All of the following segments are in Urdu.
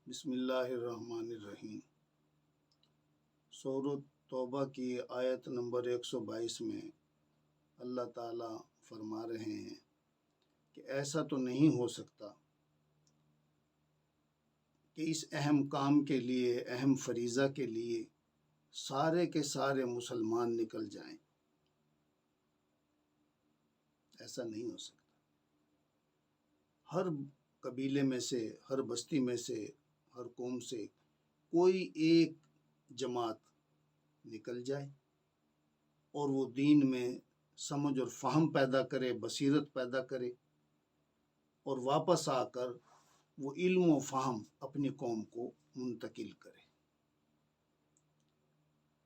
بسم اللہ الرحمن الرحیم۔ سورۃ توبہ کی آیت نمبر 122 میں اللہ تعالیٰ فرما رہے ہیں کہ ایسا تو نہیں ہو سکتا کہ اس اہم کام کے لیے، اہم فریضہ کے لیے سارے کے سارے مسلمان نکل جائیں۔ ایسا نہیں ہو سکتا۔ ہر قبیلے میں سے، ہر بستی میں سے، ہر قوم سے کوئی ایک جماعت نکل جائے اور وہ دین میں سمجھ اور فہم پیدا کرے، بصیرت پیدا کرے اور واپس آ کر وہ علم و فہم اپنی قوم کو منتقل کرے۔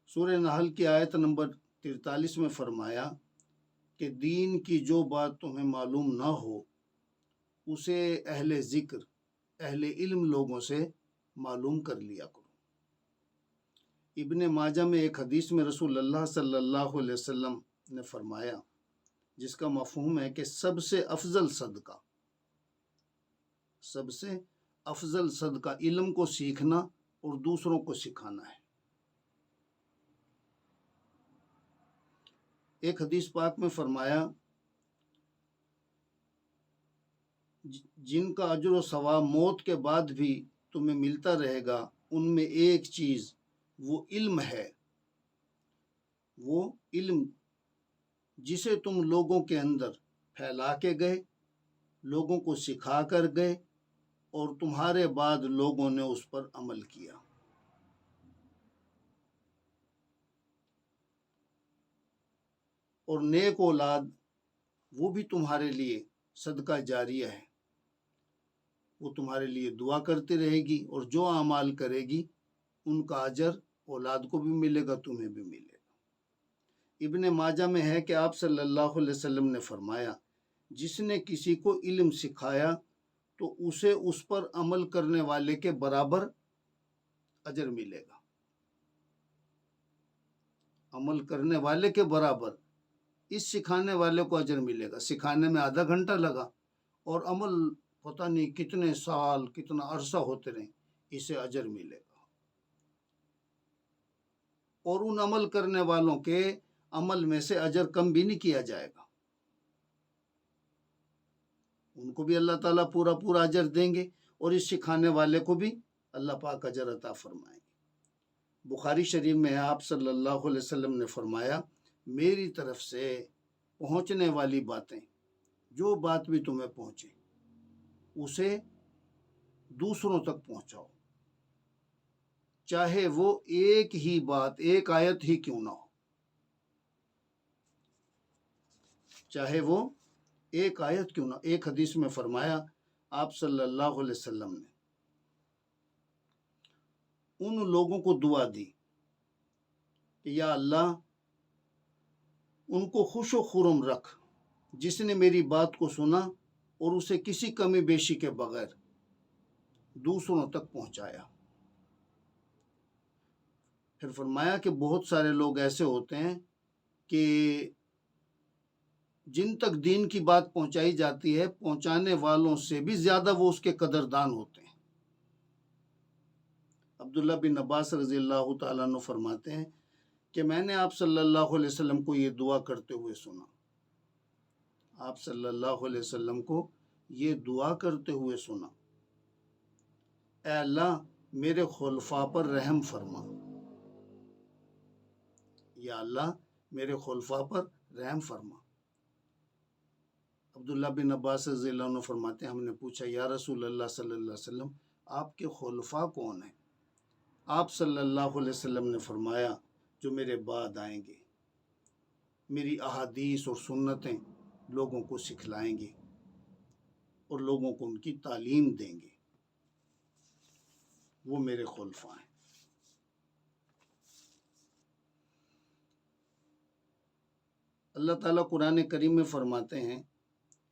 سورہ نحل کی آیت نمبر 43 میں فرمایا کہ دین کی جو بات تمہیں معلوم نہ ہو اسے اہل ذکر، اہل علم لوگوں سے معلوم کر لیا کرو۔ ابن ماجہ میں ایک حدیث میں رسول اللہ صلی اللہ علیہ وسلم نے فرمایا، جس کا مفہوم ہے کہ سب سے افضل صدقہ علم کو سیکھنا اور دوسروں کو سکھانا ہے۔ ایک حدیث پاک میں فرمایا، جن کا اجر و ثواب موت کے بعد بھی تمہیں ملتا رہے گا، ان میں ایک چیز وہ علم ہے، وہ علم جسے تم لوگوں کے اندر پھیلا کے گئے، لوگوں کو سکھا کر گئے اور تمہارے بعد لوگوں نے اس پر عمل کیا۔ اور نیک اولاد وہ بھی تمہارے لیے صدقہ جاریہ ہے، وہ تمہارے لیے دعا کرتی رہے گی اور جو اعمال کرے گی ان کا اجر اولاد کو بھی ملے گا، تمہیں بھی ملے گا۔ ابن ماجہ میں ہے کہ آپ صلی اللہ علیہ وسلم نے فرمایا، جس نے کسی کو علم سکھایا تو اسے اس پر عمل کرنے والے کے برابر اجر ملے گا۔ عمل کرنے والے کے برابر اس سکھانے والے کو اجر ملے گا۔ سکھانے میں آدھا گھنٹہ لگا اور عمل پتہ نہیں کتنے سال، کتنا عرصہ ہوتے رہے، اسے اجر ملے گا۔ اور ان عمل کرنے والوں کے عمل میں سے اجر کم بھی نہیں کیا جائے گا، ان کو بھی اللہ تعالیٰ پورا اجر دیں گے اور اس سکھانے والے کو بھی اللہ پاک اجر عطا فرمائیں گے۔ بخاری شریف میں آپ صلی اللہ علیہ وسلم نے فرمایا، میری طرف سے پہنچنے والی باتیں، جو بات بھی تمہیں پہنچے اسے دوسروں تک پہنچاؤ، چاہے وہ ایک ہی بات، ایک آیت ہی کیوں نہ ہو، چاہے وہ ایک آیت کیوں نہ۔ ایک حدیث میں فرمایا آپ صلی اللہ علیہ وسلم نے ان لوگوں کو دعا دی کہ یا اللہ ان کو خوش و خرم رکھ جس نے میری بات کو سنا اور اسے کسی کمی بیشی کے بغیر دوسروں تک پہنچایا۔ پھر فرمایا کہ بہت سارے لوگ ایسے ہوتے ہیں کہ جن تک دین کی بات پہنچائی جاتی ہے، پہنچانے والوں سے بھی زیادہ وہ اس کے قدردان ہوتے ہیں۔ عبداللہ بن عباس رضی اللہ تعالیٰ عنہ فرماتے ہیں کہ میں نے آپ صلی اللہ علیہ وسلم کو یہ دعا کرتے ہوئے سنا، آپ صلی اللہ علیہ وسلم کو یہ دعا کرتے ہوئے سنا، اے اللہ میرے خلفاء پر رحم فرما، یا اللہ میرے خلفاء پر رحم فرما۔ عبداللہ بن عباس رضی اللہ عنہ فرماتے ہیں، ہم نے پوچھا یا رسول اللہ صلی اللہ علیہ وسلم آپ کے خلفاء کون ہیں؟ آپ صلی اللہ علیہ وسلم نے فرمایا، جو میرے بعد آئیں گے، میری احادیث اور سنتیں لوگوں کو سکھلائیں گے اور لوگوں کو ان کی تعلیم دیں گے، وہ میرے خلفاء ہیں۔ اللہ تعالیٰ قرآن کریم میں فرماتے ہیں،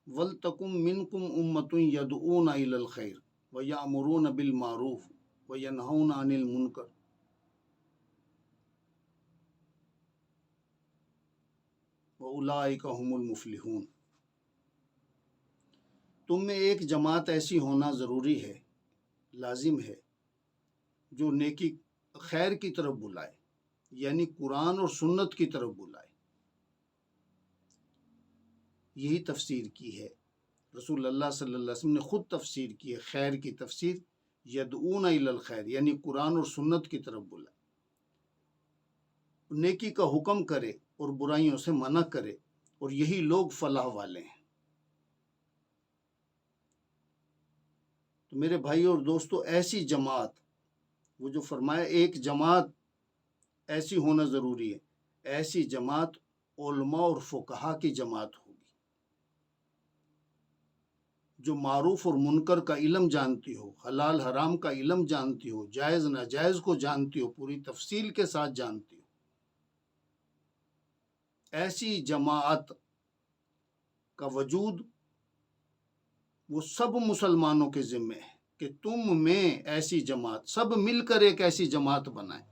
وَلْتَكُمْ مِنْكُمْ أُمَّةٌ يَدْعُونَ إِلَى الْخَيْرِ وَيَأْمُرُونَ بِالْمَعْرُوفِ وَيَنْهَوْنَ عَنِ الْمُنْكَرِ وَأُولَٰئِكَ هُمُ الْمُفْلِحُونَ۔ تم میں ایک جماعت ایسی ہونا ضروری ہے، لازم ہے جو نیکی خیر کی طرف بلائے، یعنی قرآن اور سنت کی طرف بلائے. یہی تفسیر کی ہے رسول اللہ صلی اللہ علیہ وسلم نے، خود تفسیر کی ہے خیر کی تفسیر، یدعون الی الخیر، یعنی قرآن اور سنت کی طرف بلائے، نیکی کا حکم کرے اور برائیوں سے منع کرے، اور یہی لوگ فلاح والے ہیں. تو میرے بھائی اور دوستو، ایسی جماعت، وہ جو فرمایا ایک جماعت ایسی ہونا ضروری ہے، ایسی جماعت علماء اور فقہا کی جماعت ہوگی، جو معروف اور منکر کا علم جانتی ہو، حلال حرام کا علم جانتی ہو، جائز ناجائز کو جانتی ہو، پوری تفصیل کے ساتھ جانتی ہو. ایسی جماعت کا وجود وہ سب مسلمانوں کے ذمہ ہے کہ تم میں ایسی جماعت، سب مل کر ایک ایسی جماعت بنائیں.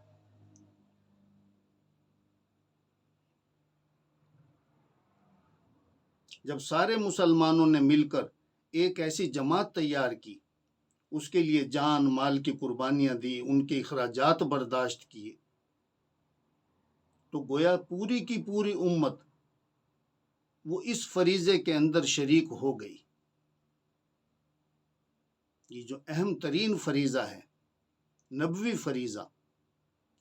جب سارے مسلمانوں نے مل کر ایک ایسی جماعت تیار کی، اس کے لیے جان مال کی قربانیاں دی، ان کے اخراجات برداشت کیے، تو گویا پوری کی پوری امت وہ اس فریضے کے اندر شریک ہو گئی. یہ جو اہم ترین فریضہ ہے، نبوی فریضہ،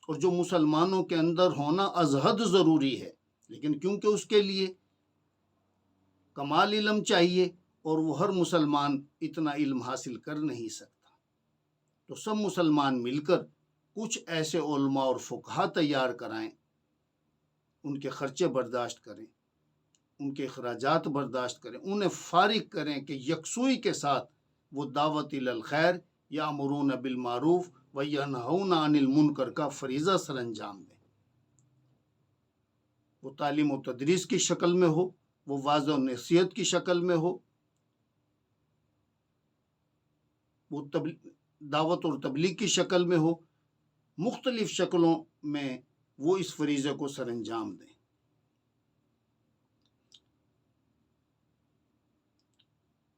اور جو مسلمانوں کے اندر ہونا از حد ضروری ہے، لیکن کیونکہ اس کے لیے کمال علم چاہیے اور وہ ہر مسلمان اتنا علم حاصل کر نہیں سکتا، تو سب مسلمان مل کر کچھ ایسے علماء اور فقہا تیار کرائیں، ان کے خرچے برداشت کریں، ان کے اخراجات برداشت کریں، انہیں فارغ کریں کہ یکسوئی کے ساتھ وہ دعوت الی الخیر یامرون بالمعروف وینہون عن المنکر کا فریضہ سر انجام دیں. وہ تعلیم و تدریس کی شکل میں ہو، وہ واضح و نصیحت کی شکل میں ہو، وہ دعوت اور تبلیغ کی شکل میں ہو، مختلف شکلوں میں وہ اس فریضے کو سر انجام دیں.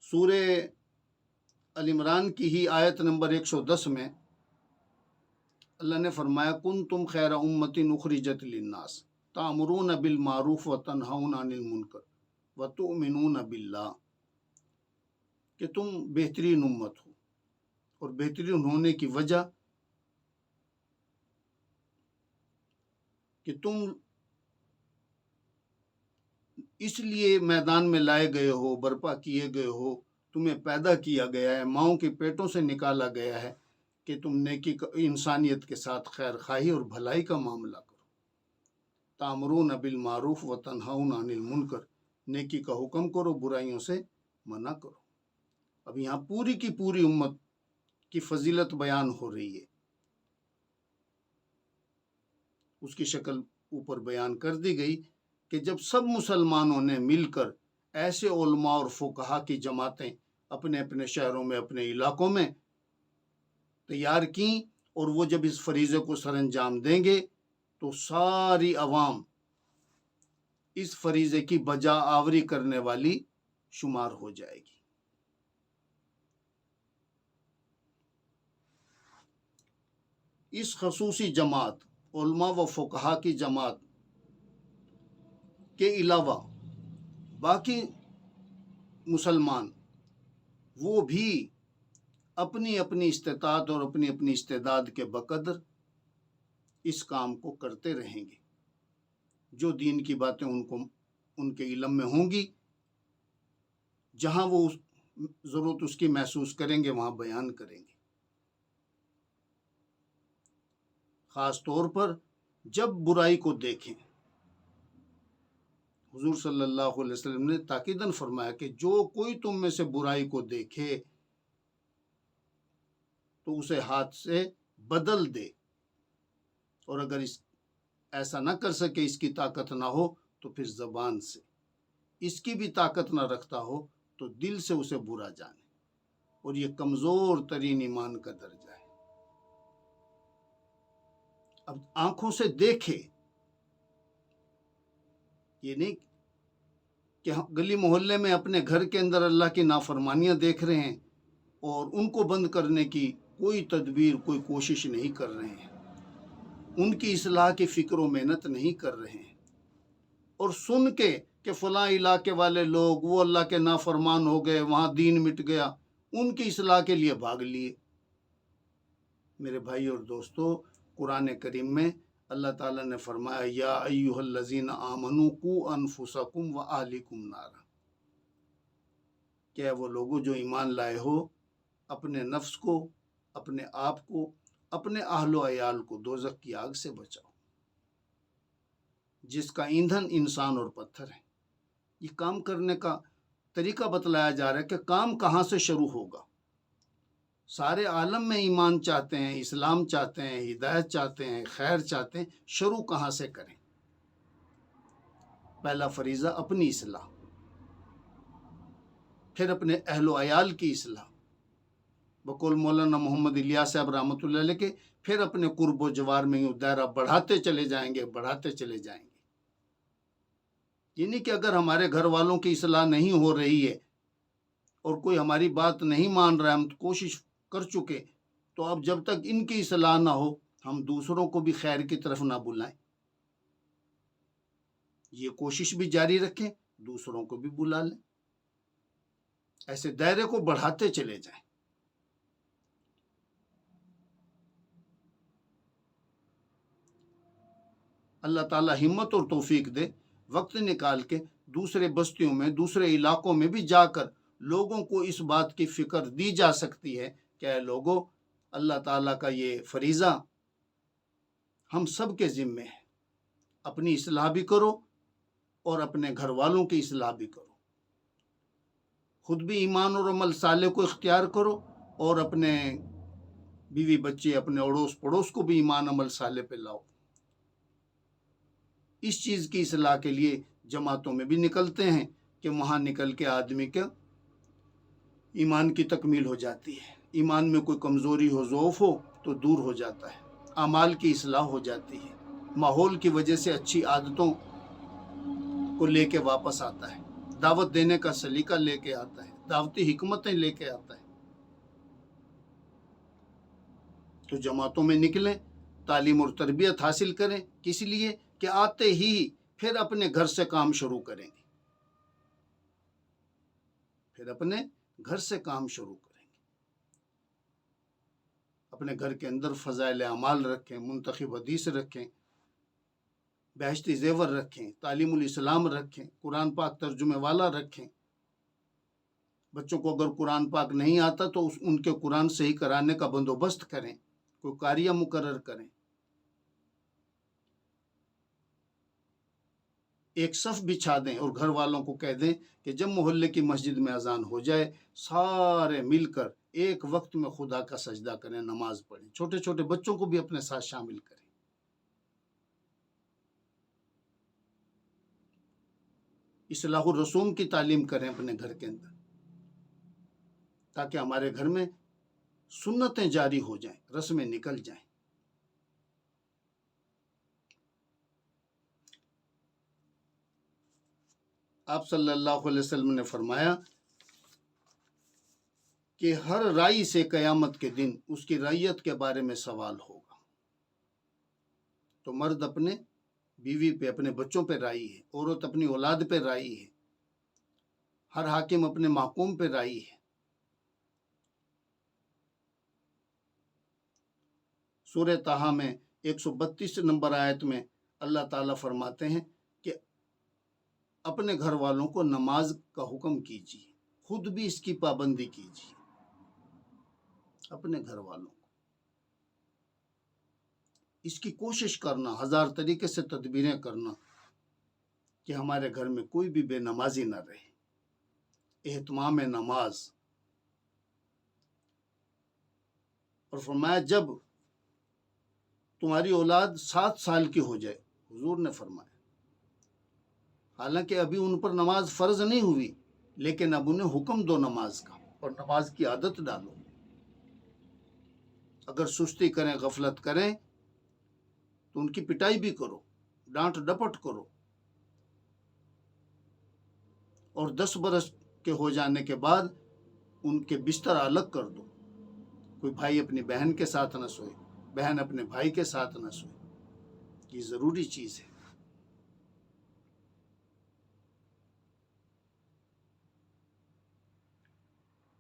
سورہ ال عمران کی ہی آیت نمبر 110 میں اللہ نے فرمایا کنتم خیر امۃ اخرجت للناس تأمرون بالمعروف وتنہون عن المنکر وتؤمنون باللہ، کہ تم بہترین امت ہو، اور بہترین ہونے کی وجہ کہ تم اس لیے میدان میں لائے گئے ہو، برپا کیے گئے ہو، تمہیں پیدا کیا گیا ہے، ماؤں کے پیٹوں سے نکالا گیا ہے کہ تم نیکی انسانیت کے ساتھ خیر خواہی اور بھلائی کا معاملہ کرو. تأمرون بالمعروف وتنہون عن المنکر، نیکی کا حکم کرو، برائیوں سے منع کرو. اب یہاں پوری کی پوری امت کی فضیلت بیان ہو رہی ہے، اس کی شکل اوپر بیان کر دی گئی کہ جب سب مسلمانوں نے مل کر ایسے علماء اور فقہا کی جماعتیں اپنے اپنے شہروں میں، اپنے علاقوں میں تیار کیں، اور وہ جب اس فریضے کو سر انجام دیں گے تو ساری عوام اس فریضے کی بجا آوری کرنے والی شمار ہو جائے گی. اس خصوصی جماعت، علماء و فقہا کی جماعت کے علاوہ باقی مسلمان وہ بھی اپنی اپنی استطاعت اور اپنی اپنی استعداد کے بقدر اس کام کو کرتے رہیں گے. جو دین کی باتیں ان کے علم میں ہوں گی، جہاں وہ ضرورت اس کی محسوس کریں گے وہاں بیان کریں گے. خاص طور پر جب برائی کو دیکھیں، حضور صلی اللہ علیہ وسلم نے تاکیداً فرمایا کہ جو کوئی تم میں سے برائی کو دیکھے تو اسے ہاتھ سے بدل دے، اور اگر ایسا نہ کر سکے، اس کی طاقت نہ ہو، تو پھر زبان سے، اس کی بھی طاقت نہ رکھتا ہو تو دل سے اسے برا جانے، اور یہ کمزور ترین ایمان کا درجہ ہے. اب آنکھوں سے دیکھے، یہ نہیں کہ ہم گلی محلے میں اپنے گھر کے اندر اللہ کی نافرمانیاں دیکھ رہے ہیں اور ان کو بند کرنے کی کوئی تدبیر کوئی کوشش نہیں کر رہے ہیں، ان کی اصلاح کی فکر و محنت نہیں کر رہے ہیں، اور سن کے کہ فلاں علاقے والے لوگ وہ اللہ کے نافرمان ہو گئے، وہاں دین مٹ گیا، ان کی اصلاح کے لیے بھاگ لیے۔ میرے بھائی اور دوستو، قرآن کریم میں اللہ تعالیٰ نے فرمایا یا ایھا الذین آمنوا قوا انفسکم واہلکم نارا، کہ وہ لوگوں جو ایمان لائے ہو، اپنے نفس کو، اپنے آپ کو، اپنے اہل و عیال کو دوزخ کی آگ سے بچاؤ، جس کا ایندھن انسان اور پتھر ہے۔ یہ کام کرنے کا طریقہ بتلایا جا رہا ہے کہ کام کہاں سے شروع ہوگا۔ سارے عالم میں ایمان چاہتے ہیں، اسلام چاہتے ہیں، ہدایت چاہتے ہیں، خیر چاہتے ہیں، شروع کہاں سے کریں؟ پہلا فریضہ اپنی اصلاح، پھر اپنے اہل و عیال کی اصلاح، بقول مولانا محمد الیاس صاحب رحمۃ اللہ علیہ کے، پھر اپنے قرب و جوار میں یوں دائرہ بڑھاتے چلے جائیں گے، بڑھاتے چلے جائیں گے۔ یعنی کہ اگر ہمارے گھر والوں کی اصلاح نہیں ہو رہی ہے اور کوئی ہماری بات نہیں مان رہا ہے، ہم کوشش کر چکے، تو اب جب تک ان کی اصلاح نہ ہو ہم دوسروں کو بھی خیر کی طرف نہ بلائیں۔ یہ کوشش بھی جاری رکھیں، دوسروں کو بھی بلا لیں، ایسے دائرے کو بڑھاتے چلے جائیں۔ اللہ تعالیٰ ہمت اور توفیق دے، وقت نکال کے دوسرے بستیوں میں، دوسرے علاقوں میں بھی جا کر لوگوں کو اس بات کی فکر دی جا سکتی ہے کہ اے لوگوں، اللہ تعالیٰ کا یہ فریضہ ہم سب کے ذمے ہے، اپنی اصلاح بھی کرو اور اپنے گھر والوں کی اصلاح بھی کرو، خود بھی ایمان اور عمل صالح کو اختیار کرو اور اپنے بیوی بچے، اپنے اڑوس پڑوس کو بھی ایمان عمل صالح پہ لاؤ۔ اس چیز کی اصلاح کے لیے جماعتوں میں بھی نکلتے ہیں کہ وہاں نکل کے آدمی کے ایمان کی تکمیل ہو جاتی ہے، ایمان میں کوئی کمزوری ہو، ضعف ہو تو دور ہو جاتا ہے، اعمال کی اصلاح ہو جاتی ہے، ماحول کی وجہ سے اچھی عادتوں کو لے کے واپس آتا ہے، دعوت دینے کا سلیقہ لے کے آتا ہے، دعوتی حکمتیں لے کے آتا ہے۔ تو جماعتوں میں نکلیں، تعلیم اور تربیت حاصل کریں، کس لیے کہ آتے ہی پھر اپنے گھر سے کام شروع کریں گے، پھر اپنے گھر سے کام شروع کریں گے، اپنے گھر کے اندر فضائل اعمال رکھیں، منتخب حدیث رکھیں، بہشتی زیور رکھیں، تعلیم الاسلام رکھیں، قرآن پاک ترجمے والا رکھیں۔ بچوں کو اگر قرآن پاک نہیں آتا تو ان کے قرآن صحیح کرانے کا بندوبست کریں، کوئی قاریہ مقرر کریں، ایک صف بچھا دیں اور گھر والوں کو کہہ دیں کہ جب محلے کی مسجد میں اذان ہو جائے سارے مل کر ایک وقت میں خدا کا سجدہ کریں، نماز پڑھیں، چھوٹے چھوٹے بچوں کو بھی اپنے ساتھ شامل کریں۔ اصلاح الرسوم کی تعلیم کریں اپنے گھر کے اندر، تاکہ ہمارے گھر میں سنتیں جاری ہو جائیں، رسمیں نکل جائیں۔ آپ صلی اللہ علیہ وسلم نے فرمایا کہ ہر رائی سے قیامت کے دن اس کی رعیت کے بارے میں سوال ہوگا۔ تو مرد اپنے بیوی پہ، اپنے بچوں پہ رائی ہے، عورت اپنی اولاد پہ رائی ہے، ہر حاکم اپنے محکوم پہ رائی ہے۔ سورہ طٰہٰ میں 132 نمبر آیت میں اللہ تعالیٰ فرماتے ہیں کہ اپنے گھر والوں کو نماز کا حکم کیجیے، خود بھی اس کی پابندی کیجیے، اپنے گھر والوں کو اس کی کوشش کرنا، ہزار طریقے سے تدبیریں کرنا کہ ہمارے گھر میں کوئی بھی بے نمازی نہ رہے، اہتمام نماز۔ اور فرمایا جب تمہاری اولاد 7 سال کی ہو جائے، حضور نے فرمایا، حالانکہ ابھی ان پر نماز فرض نہیں ہوئی، لیکن اب انہیں حکم دو نماز کا اور نماز کی عادت ڈالو۔ اگر سستی کریں، غفلت کریں تو ان کی پٹائی بھی کرو، ڈانٹ ڈپٹ کرو، اور 10 برس کے ہو جانے کے بعد ان کے بستر الگ کر دو، کوئی بھائی اپنی بہن کے ساتھ نہ سوئے، بہن اپنے بھائی کے ساتھ نہ سوئے، یہ ضروری چیز ہے۔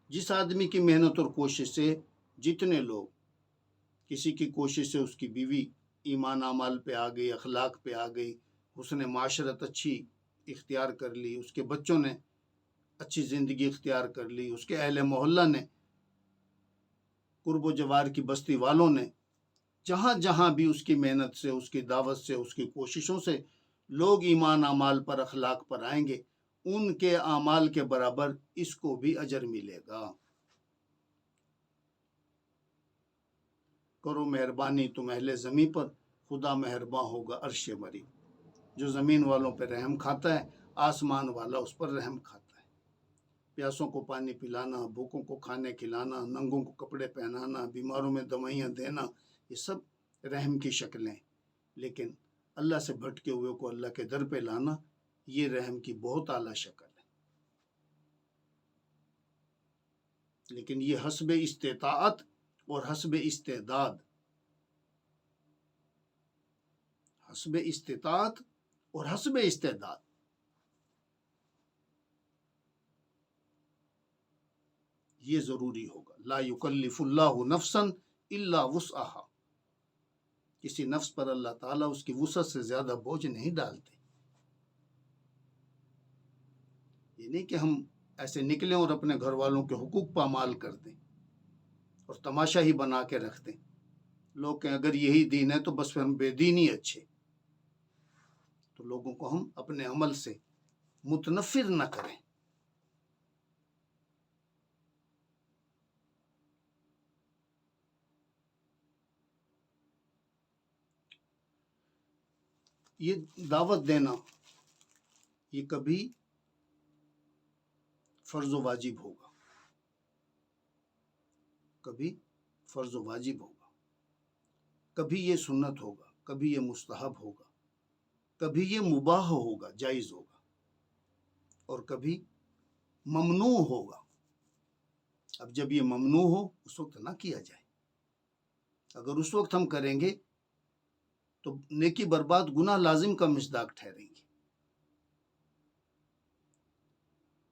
جس آدمی کی محنت اور کوشش سے جتنے لوگ، کسی کی کوشش سے اس کی بیوی ایمان اعمال پہ آ گئی، اخلاق پہ آ گئی، اس نے معاشرت اچھی اختیار کر لی، اس کے بچوں نے اچھی زندگی اختیار کر لی، اس کے اہل محلہ نے، قرب و جوار کی بستی والوں نے، جہاں جہاں بھی اس کی محنت سے، اس کی دعوت سے، اس کی کوششوں سے لوگ ایمان اعمال پر، اخلاق پر آئیں گے، ان کے اعمال کے برابر اس کو بھی اجر ملے گا۔ کرو مہربانی تم اہل زمین پر، خدا مہرباں ہوگا عرش مری۔ جو زمین والوں پہ رحم کھاتا ہے، آسمان والا اس پر رحم کھاتا ہے۔ پیاسوں کو پانی پلانا، بھوکوں کو کھانے کھلانا، ننگوں کو کپڑے پہنانا، بیماروں میں دوائیاں دینا، یہ سب رحم کی شکلیں، لیکن اللہ سے بھٹکے ہوئے کو اللہ کے در پہ لانا، یہ رحم کی بہت اعلیٰ شکل ہے۔ لیکن یہ حسب استطاعت اور حسب استعداد، حسب استطاعت اور حسب استعداد، یہ ضروری ہوگا۔ لا یکلف اللہ نفسا الا وسعها، کسی نفس پر اللہ تعالیٰ اس کی وسعت سے زیادہ بوجھ نہیں ڈالتے۔ یہ نہیں کہ ہم ایسے نکلیں اور اپنے گھر والوں کے حقوق پامال کر دیں اور تماشا ہی بنا کے رکھ دیں۔ لوگ کہیں اگر یہی دین ہے تو بس پھر ہم بے دین ہی اچھے۔ تو لوگوں کو ہم اپنے عمل سے متنفر نہ کریں۔ یہ دعوت دینا یہ کبھی فرض و واجب ہوگا، کبھی فرض و واجب ہوگا، کبھی یہ سنت ہوگا، کبھی یہ مستحب ہوگا، کبھی یہ مباح ہوگا، جائز ہوگا، اور کبھی ممنوع ہوگا۔ اب جب یہ ممنوع ہو اس وقت نہ کیا جائے۔ اگر اس وقت ہم کریں گے تو نیکی برباد، گناہ لازم کا مصداق ٹھہریں گی۔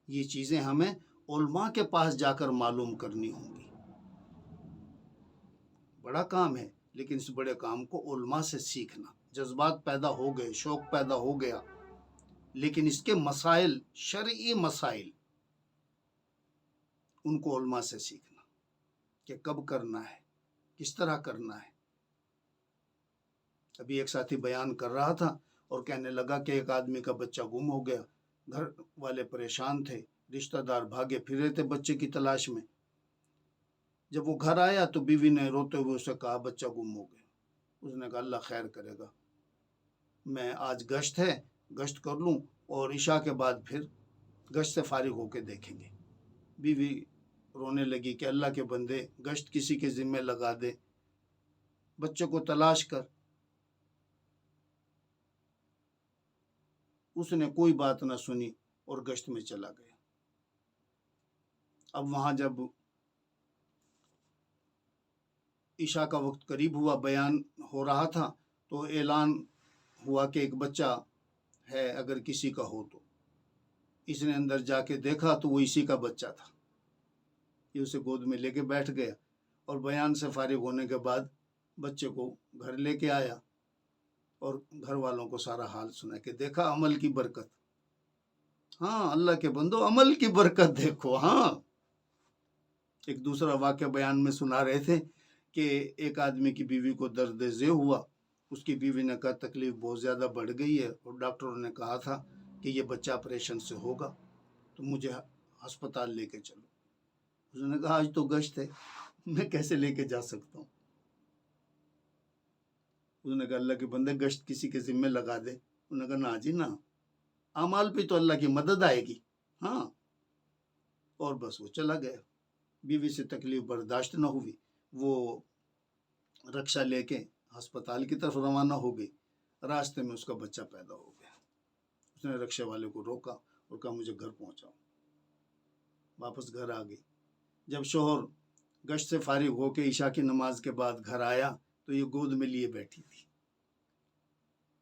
یہ چیزیں ہمیں علماء کے پاس جا کر معلوم کرنی ہوں گی۔ بڑا کام ہے، لیکن اس بڑے کام کو علماء سے سیکھنا۔ جذبات پیدا ہو گئے، شوق پیدا ہو گیا، لیکن اس کے مسائل، شرعی مسائل، ان کو علماء سے سیکھنا کہ کب کرنا ہے، کس طرح کرنا ہے۔ ابھی ایک ساتھی بیان کر رہا تھا اور کہنے لگا کہ ایک آدمی کا بچہ گم ہو گیا، گھر والے پریشان تھے، رشتہ دار بھاگے پھرے تھے بچے کی تلاش میں۔ جب وہ گھر آیا تو بیوی نے روتے ہوئے اسے کہا بچہ گم ہو گیا۔ اس نے کہا اللہ خیر کرے گا، میں آج گشت ہے، گشت کر لوں اور عشاء کے بعد پھر گشت سے فارغ ہو کے دیکھیں گے۔ بیوی رونے لگی کہ اللہ کے بندے، گشت کسی کے ذمے لگا دے، بچے کو تلاش کر۔ اس نے کوئی بات نہ سنی اور گشت میں چلا گیا۔ اب وہاں جب عشاء کا وقت قریب ہوا، بیان ہو رہا تھا، تو اعلان ہوا کہ ایک بچہ ہے، اگر کسی کا ہو تو۔ اس نے اندر جا کے دیکھا تو وہ اسی کا بچہ تھا۔ یہ اسے گود میں لے کے بیٹھ گیا اور بیان سے فارغ ہونے کے بعد بچے کو گھر لے کے آیا اور گھر والوں کو سارا حال سنا کہ دیکھا عمل کی برکت۔ ہاں اللہ کے بندو، عمل کی برکت دیکھو۔ ہاں ایک دوسرا واقعہ بیان میں سنا رہے تھے کہ ایک آدمی کی بیوی کو درد ذہ ہوا۔ اس کی بیوی نے کہا تکلیف بہت زیادہ بڑھ گئی ہے اور ڈاکٹروں نے کہا تھا کہ یہ بچہ آپریشن سے ہوگا، تو مجھے ہسپتال لے کے چلو۔ اس نے کہا آج تو گشت ہے، میں کیسے لے کے جا سکتا ہوں؟ اس نے کہا اللہ کے بندے گشت کسی کے ذمے لگا دے۔ انہوں نے کہا نا جی نا، اعمال پہ تو اللہ کی مدد آئے گی۔ ہاں، اور بس وہ چلا گیا۔ بیوی سے تکلیف برداشت نہ ہوئی، وہ رکشہ لے کے ہسپتال کی طرف روانہ ہو گئی۔ راستے میں اس کا بچہ پیدا ہو گیا۔ اس نے رکشے والے کو روکا اور کہا مجھے گھر پہنچاؤ۔ واپس گھر آ گئی۔ جب شوہر گشت سے فارغ ہو کے عشاء کی نماز کے بعد گھر آیا تو یہ گود میں لیے بیٹھی تھی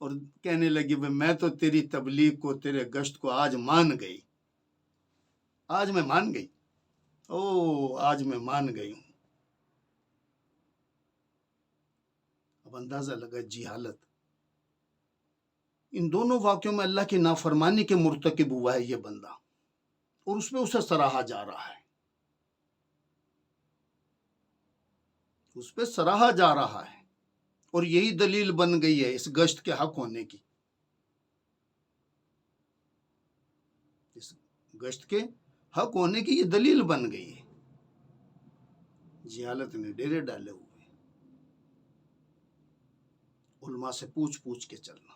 اور کہنے لگی میں تو تیری تبلیغ کو، تیرے گشت کو آج مان گئی، آج میں مان گئی، آج میں مان گئی ہوں۔ اب اندازہ لگا جہالت۔ ان دونوں واقعوں میں اللہ کی نافرمانی کے مرتکب ہوا ہے یہ بندہ، اور اس پہ اسے سراہا جا رہا ہے، اس پہ سراہا جا رہا ہے، اور یہی دلیل بن گئی ہے اس گشت کے حق ہونے کی، اس گشت کے حق ہونے کی یہ دلیل بن گئی ہے۔ جہالت نے ڈیرے ڈالے ہوئے، علماء سے پوچھ پوچھ کے چلنا۔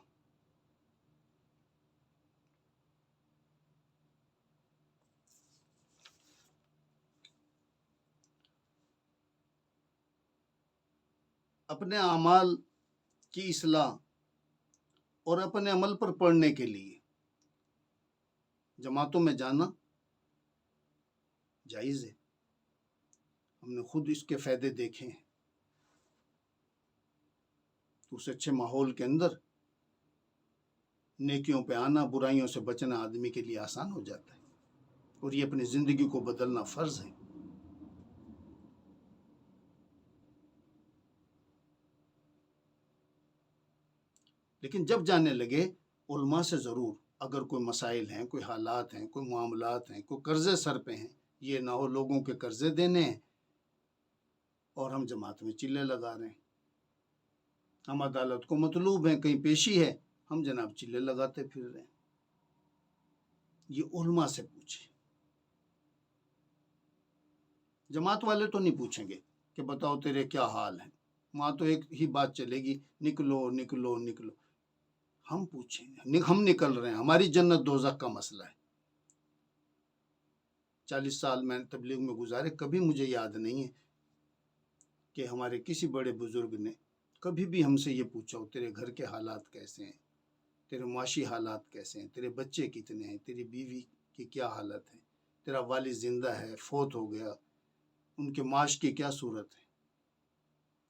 اپنے اعمال کی اصلاح اور اپنے عمل پر پڑھنے کے لیے جماعتوں میں جانا جائز ہے، ہم نے خود اس کے فائدے دیکھے ہیں۔ اس اچھے ماحول کے اندر نیکیوں پہ آنا، برائیوں سے بچنا آدمی کے لیے آسان ہو جاتا ہے، اور یہ اپنی زندگی کو بدلنا فرض ہے۔ لیکن جب جانے لگے علماء سے ضرور، اگر کوئی مسائل ہیں، کوئی حالات ہیں، کوئی معاملات ہیں، کوئی قرضے سر پہ ہیں، یہ نہ ہو لوگوں کے قرضے دینے ہیں اور ہم جماعت میں چلے لگا رہے ہیں، ہم عدالت کو مطلوب ہیں، کہیں پیشی ہے، ہم جناب چلے لگاتے پھر رہے ہیں۔ یہ علماء سے پوچھیں، جماعت والے تو نہیں پوچھیں گے کہ بتاؤ تیرے کیا حال ہیں، وہاں تو ایک ہی بات چلے گی، نکلو نکلو نکلو۔ ہم پوچھیں گے، ہم نکل رہے ہیں، ہماری جنت دوزخ کا مسئلہ ہے۔ 40 سال میں تبلیغ میں گزارے، کبھی مجھے یاد نہیں ہے کہ ہمارے کسی بڑے بزرگ نے کبھی بھی ہم سے یہ پوچھا ہو تیرے گھر کے حالات کیسے ہیں، تیرے معاشی حالات کیسے ہیں، تیرے بچے کتنے ہیں، تیری بیوی کی کیا حالت ہے، تیرا والد زندہ ہے، فوت ہو گیا، ان کے معاش کی کیا صورت ہے۔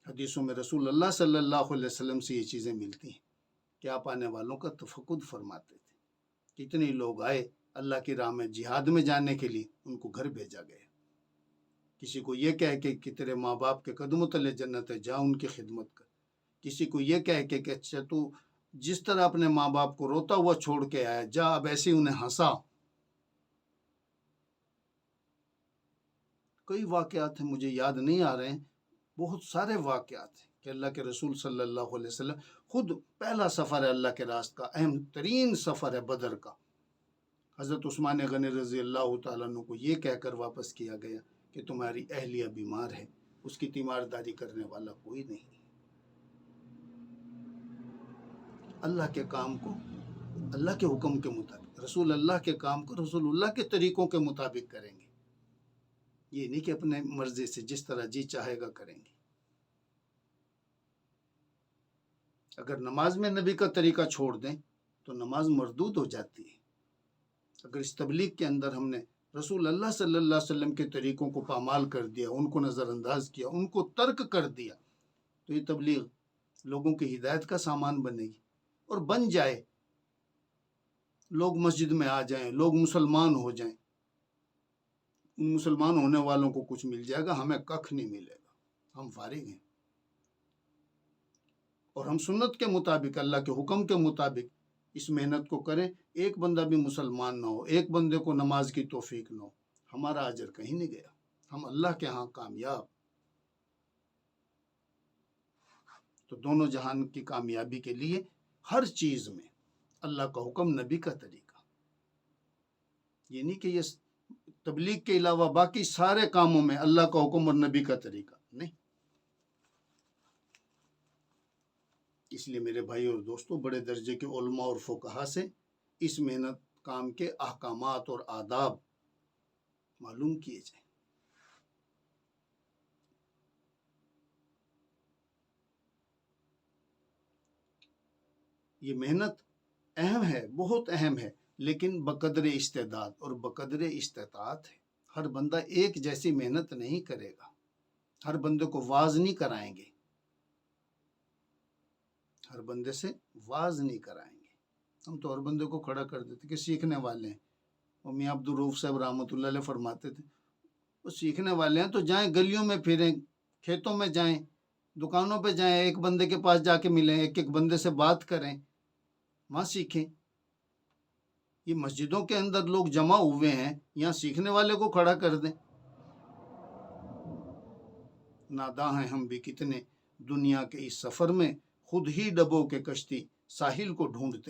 حدیثوں میں رسول اللہ صلی اللہ علیہ وسلم سے یہ چیزیں ملتی ہیں کہ آپ آنے والوں کا تفقد فرماتے تھے۔ کتنے لوگ آئے اللہ کی راہ میں جہاد میں جانے کے لیے، ان کو گھر بھیجا گیا۔ کسی کو یہ کہہ کے کہ تیرے ماں باپ کے قدموں تلے جنت ہے، جا ان کی خدمت کر۔ کسی کو یہ کہہ کے کہ اچھا تو جس طرح اپنے ماں باپ کو روتا ہوا چھوڑ کے آیا، جا اب ایسے ہی انہیں ہنسا۔ کئی واقعات ہیں، مجھے یاد نہیں آ رہے ہیں، بہت سارے واقعات ہیں کہ اللہ کے رسول صلی اللہ علیہ وسلم خود، پہلا سفر ہے اللہ کے راست کا، اہم ترین سفر ہے بدر کا، حضرت عثمان غنی رضی اللہ تعالیٰ عنہ کو یہ کہہ کر واپس کیا گیا کہ تمہاری اہلیہ بیمار ہے، اس کی تیمارداری کرنے والا کوئی نہیں۔ اللہ کے کام کو اللہ کے حکم کے مطابق، رسول اللہ کے کام کو رسول اللہ کے طریقوں کے مطابق کریں گے، یہ نہیں کہ اپنے مرضی سے جس طرح جی چاہے گا کریں گے۔ اگر نماز میں نبی کا طریقہ چھوڑ دیں تو نماز مردود ہو جاتی ہے۔ اگر اس تبلیغ کے اندر ہم نے رسول اللہ صلی اللہ علیہ وسلم کے طریقوں کو پامال کر دیا، ان کو نظر انداز کیا، ان کو ترک کر دیا، تو یہ تبلیغ لوگوں کی ہدایت کا سامان بنے گی، اور بن جائے، لوگ مسجد میں آ جائیں، لوگ مسلمان ہو جائیں، ان مسلمان ہونے والوں کو کچھ مل جائے گا، ہمیں ککھ نہیں ملے گا، ہم فارغ ہیں۔ اور ہم سنت کے مطابق، اللہ کے حکم کے مطابق اس محنت کو کریں، ایک بندہ بھی مسلمان نہ ہو، ایک بندے کو نماز کی توفیق نہ ہو، ہمارا اجر کہیں نہیں گیا، ہم اللہ کے ہاں کامیاب۔ تو دونوں جہان کی کامیابی کے لیے ہر چیز میں اللہ کا حکم، نبی کا طریقہ، یہ نہیں کہ یہ تبلیغ کے علاوہ باقی سارے کاموں میں اللہ کا حکم اور نبی کا طریقہ نہیں۔ اس لیے میرے بھائی اور دوستوں، بڑے درجے کے علماء اور فقہا سے اس محنت کام کے احکامات اور آداب معلوم کیے جائیں۔ یہ محنت اہم ہے، بہت اہم ہے، لیکن بقدر استعداد اور بقدر استطاعت ہے۔ ہر بندہ ایک جیسی محنت نہیں کرے گا۔ ہر بندے کو واز نہیں کرائیں گے، ہر بندے سے واز نہیں کرائیں گے، ہم تو ہر بندے کو کھڑا کر دیتے کہ سیکھنے والے ہیں۔ اور میاں عبدالرؤف صاحب رحمۃ اللہ علیہ فرماتے تھے وہ سیکھنے والے ہیں تو جائیں گلیوں میں پھریں، کھیتوں میں جائیں، دکانوں پہ جائیں، ایک بندے کے پاس جا کے ملیں، ایک ایک بندے سے بات کریں، وہاں سیکھیں۔ یہ مسجدوں کے اندر لوگ جمع ہوئے ہیں، یہاں سیکھنے والے کو کھڑا کر دیں۔ ناداں ہیں ہم بھی کتنے دنیا کے اس سفر میں، خود ہی ڈبو کے کشتی ساحل کو ڈھونڈتے